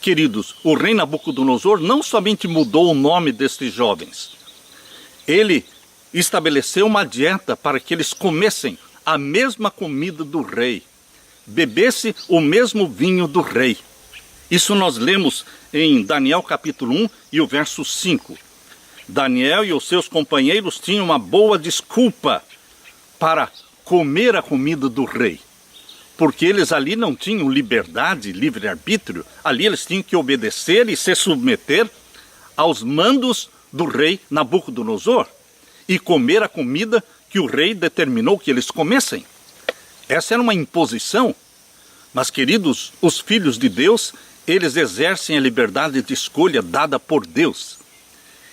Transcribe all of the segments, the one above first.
Queridos, o rei Nabucodonosor não somente mudou o nome destes jovens, ele estabeleceu uma dieta para que eles comessem a mesma comida do rei, bebesse o mesmo vinho do rei. Isso nós lemos em Daniel capítulo 1 e o verso 5. Daniel e os seus companheiros tinham uma boa desculpa para comer a comida do rei, porque eles ali não tinham liberdade, livre-arbítrio, ali eles tinham que obedecer e se submeter aos mandos do rei Nabucodonosor e comer a comida que o rei determinou que eles comessem. Essa era uma imposição, mas queridos, os filhos de Deus, eles exercem a liberdade de escolha dada por Deus.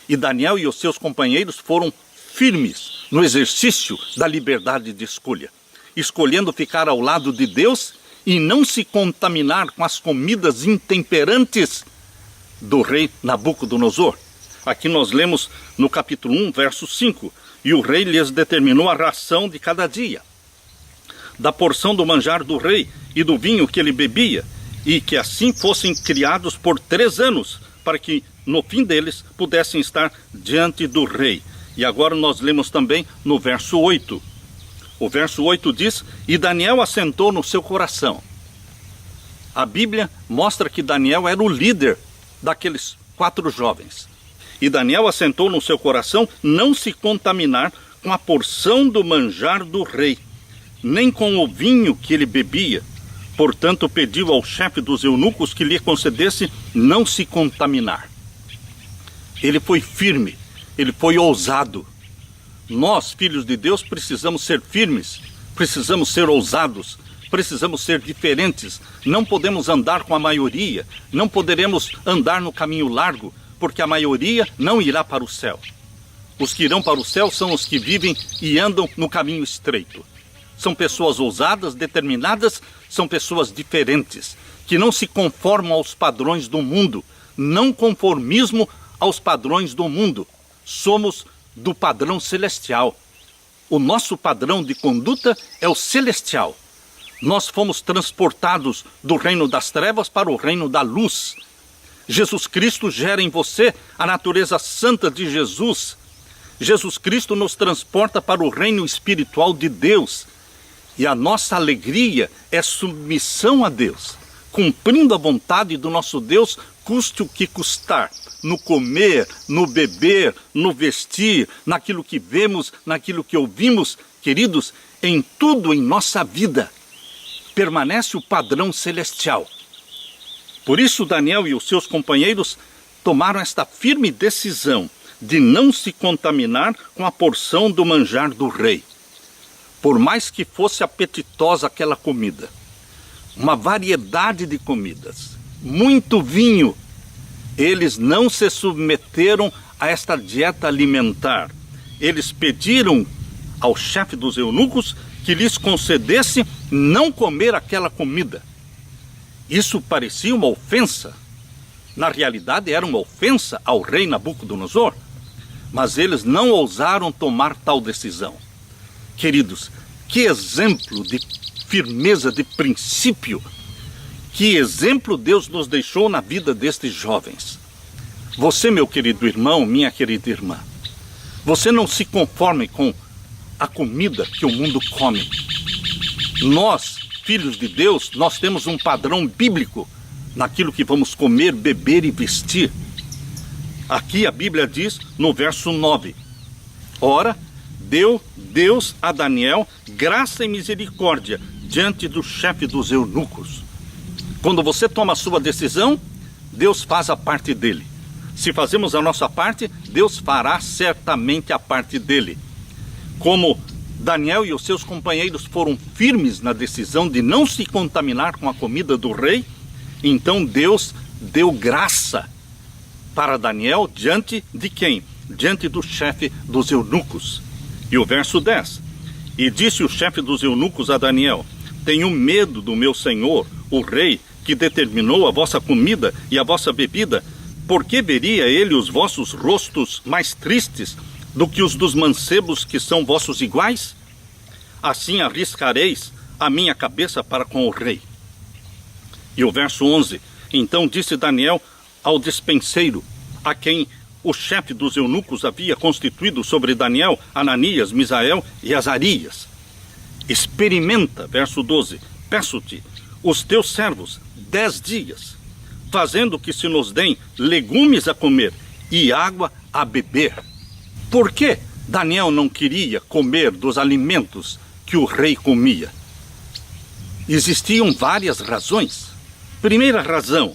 E Daniel e os seus companheiros foram firmes no exercício da liberdade de escolha, escolhendo ficar ao lado de Deus e não se contaminar com as comidas intemperantes do rei Nabucodonosor. Aqui nós lemos no capítulo 1, verso 5, e o rei lhes determinou a ração de cada dia, da porção do manjar do rei e do vinho que ele bebia, e que assim fossem criados por 3 anos, para que no fim deles pudessem estar diante do rei. E agora nós lemos também no verso 8. O verso 8 diz: e Daniel assentou no seu coração. A Bíblia mostra que Daniel era o líder daqueles 4 jovens. E Daniel assentou no seu coração não se contaminar com a porção do manjar do rei, nem com o vinho que ele bebia. Portanto, pediu ao chefe dos eunucos que lhe concedesse não se contaminar. Ele foi firme, ele foi ousado. Nós, filhos de Deus, precisamos ser firmes, precisamos ser ousados, precisamos ser diferentes. Não podemos andar com a maioria, não poderemos andar no caminho largo, porque a maioria não irá para o céu. Os que irão para o céu são os que vivem e andam no caminho estreito. São pessoas ousadas, determinadas, são pessoas diferentes, que não se conformam aos padrões do mundo, não conformismo aos padrões do mundo. Somos do padrão celestial. O nosso padrão de conduta é o celestial. Nós fomos transportados do reino das trevas para o reino da luz. Jesus Cristo gera em você a natureza santa de Jesus. Jesus Cristo nos transporta para o reino espiritual de Deus. E a nossa alegria é submissão a Deus, cumprindo a vontade do nosso Deus, custe o que custar, no comer, no beber, no vestir, naquilo que vemos, naquilo que ouvimos. Queridos, em tudo em nossa vida permanece o padrão celestial. Por isso Daniel e os seus companheiros tomaram esta firme decisão de não se contaminar com a porção do manjar do rei. Por mais que fosse apetitosa aquela comida, uma variedade de comidas, muito vinho, eles não se submeteram a esta dieta alimentar. Eles pediram ao chefe dos eunucos que lhes concedesse não comer aquela comida. Isso parecia uma ofensa. Na realidade era uma ofensa ao rei Nabucodonosor, mas eles não ousaram tomar tal decisão. Queridos, que exemplo de firmeza de princípio, que exemplo Deus nos deixou na vida destes jovens. Você, meu querido irmão, minha querida irmã, você não se conforme com a comida que o mundo come. Nós, filhos de Deus, nós temos um padrão bíblico naquilo que vamos comer, beber e vestir. Aqui a Bíblia diz no verso 9: ora, deu Deus a Daniel graça e misericórdia diante do chefe dos eunucos. Quando você toma a sua decisão, Deus faz a parte dele. Se fazemos a nossa parte, Deus fará certamente a parte dele. Como Daniel e os seus companheiros foram firmes na decisão de não se contaminar com a comida do rei, então Deus deu graça para Daniel diante de quem? Diante do chefe dos eunucos. E o verso 10: e disse o chefe dos eunucos a Daniel: tenho medo do meu senhor, o rei, que determinou a vossa comida e a vossa bebida, porque veria ele os vossos rostos mais tristes do que os dos mancebos que são vossos iguais? Assim arriscareis a minha cabeça para com o rei. E o verso 11: Então disse Daniel ao despenseiro, a quem o chefe dos eunucos havia constituído sobre Daniel, Ananias, Misael e Azarias: experimenta, verso 12, peço-te, os teus servos 10 dias, fazendo que se nos deem legumes a comer e água a beber. Por que Daniel não queria comer dos alimentos que o rei comia? Existiam várias razões. Primeira razão: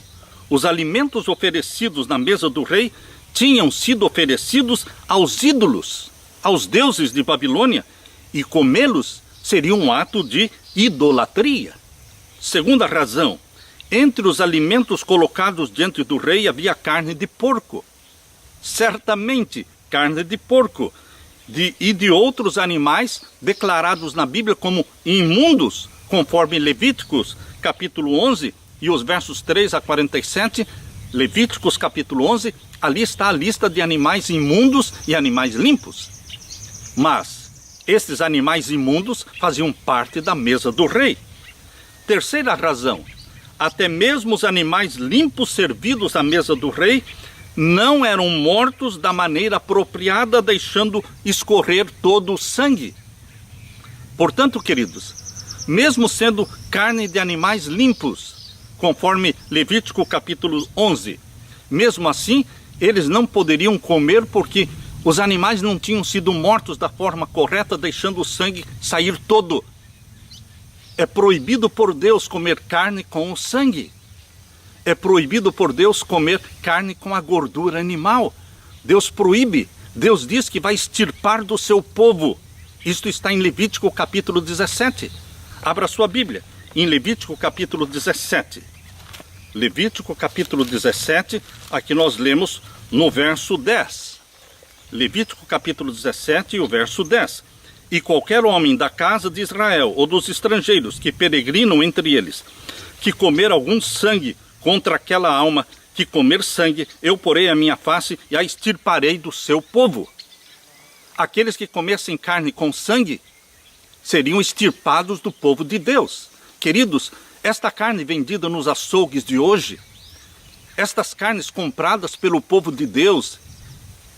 os alimentos oferecidos na mesa do rei tinham sido oferecidos aos ídolos, aos deuses de Babilônia, e comê-los seria um ato de idolatria. Segunda razão: entre os alimentos colocados diante do rei havia carne de porco. Certamente carne de porco e de outros animais declarados na Bíblia como imundos, conforme Levíticos capítulo 11 e os versos 3 a 47, Levíticos capítulo 11, ali está a lista de animais imundos e animais limpos. Mas estes animais imundos faziam parte da mesa do rei. Terceira razão: até mesmo os animais limpos servidos à mesa do rei não eram mortos da maneira apropriada, deixando escorrer todo o sangue. Portanto, queridos, mesmo sendo carne de animais limpos, conforme Levítico capítulo 11, mesmo assim, eles não poderiam comer porque os animais não tinham sido mortos da forma correta, deixando o sangue sair todo. É proibido por Deus comer carne com o sangue. É proibido por Deus comer carne com a gordura animal. Deus proíbe. Deus diz que vai extirpar do seu povo. Isto está em Levítico capítulo 17. Abra sua Bíblia em Levítico capítulo 17. Levítico capítulo 17, aqui nós lemos no verso 10. Levítico capítulo 17 e o verso 10. E qualquer homem da casa de Israel ou dos estrangeiros que peregrinam entre eles, que comer algum sangue contra aquela alma que comer sangue, eu porei a minha face e a extirparei do seu povo. Aqueles que comessem carne com sangue seriam extirpados do povo de Deus. Queridos, esta carne vendida nos açougues de hoje, estas carnes compradas pelo povo de Deus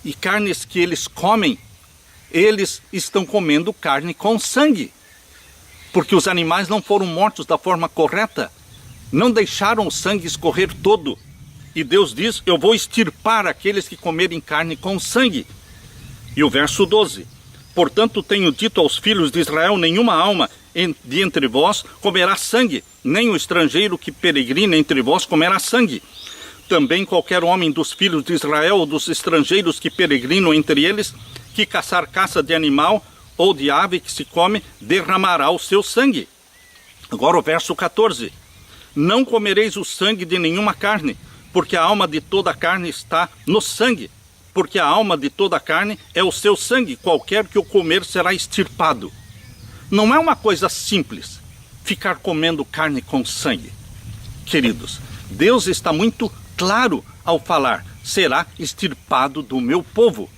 e carnes que eles comem, eles estão comendo carne com sangue, porque os animais não foram mortos da forma correta, não deixaram o sangue escorrer todo. E Deus diz: eu vou extirpar aqueles que comerem carne com sangue. E o verso 12: portanto tenho dito aos filhos de Israel: nenhuma alma de entre vós comerá sangue, nem o estrangeiro que peregrina entre vós comerá sangue. Também qualquer homem dos filhos de Israel ou dos estrangeiros que peregrinam entre eles, que caçar caça de animal ou de ave que se come, derramará o seu sangue. Agora o verso 14: não comereis o sangue de nenhuma carne, porque a alma de toda a carne está no sangue, porque a alma de toda a carne é o seu sangue, qualquer que o comer será extirpado. Não é uma coisa simples ficar comendo carne com sangue. Queridos, Deus está muito claro ao falar: será extirpado do meu povo.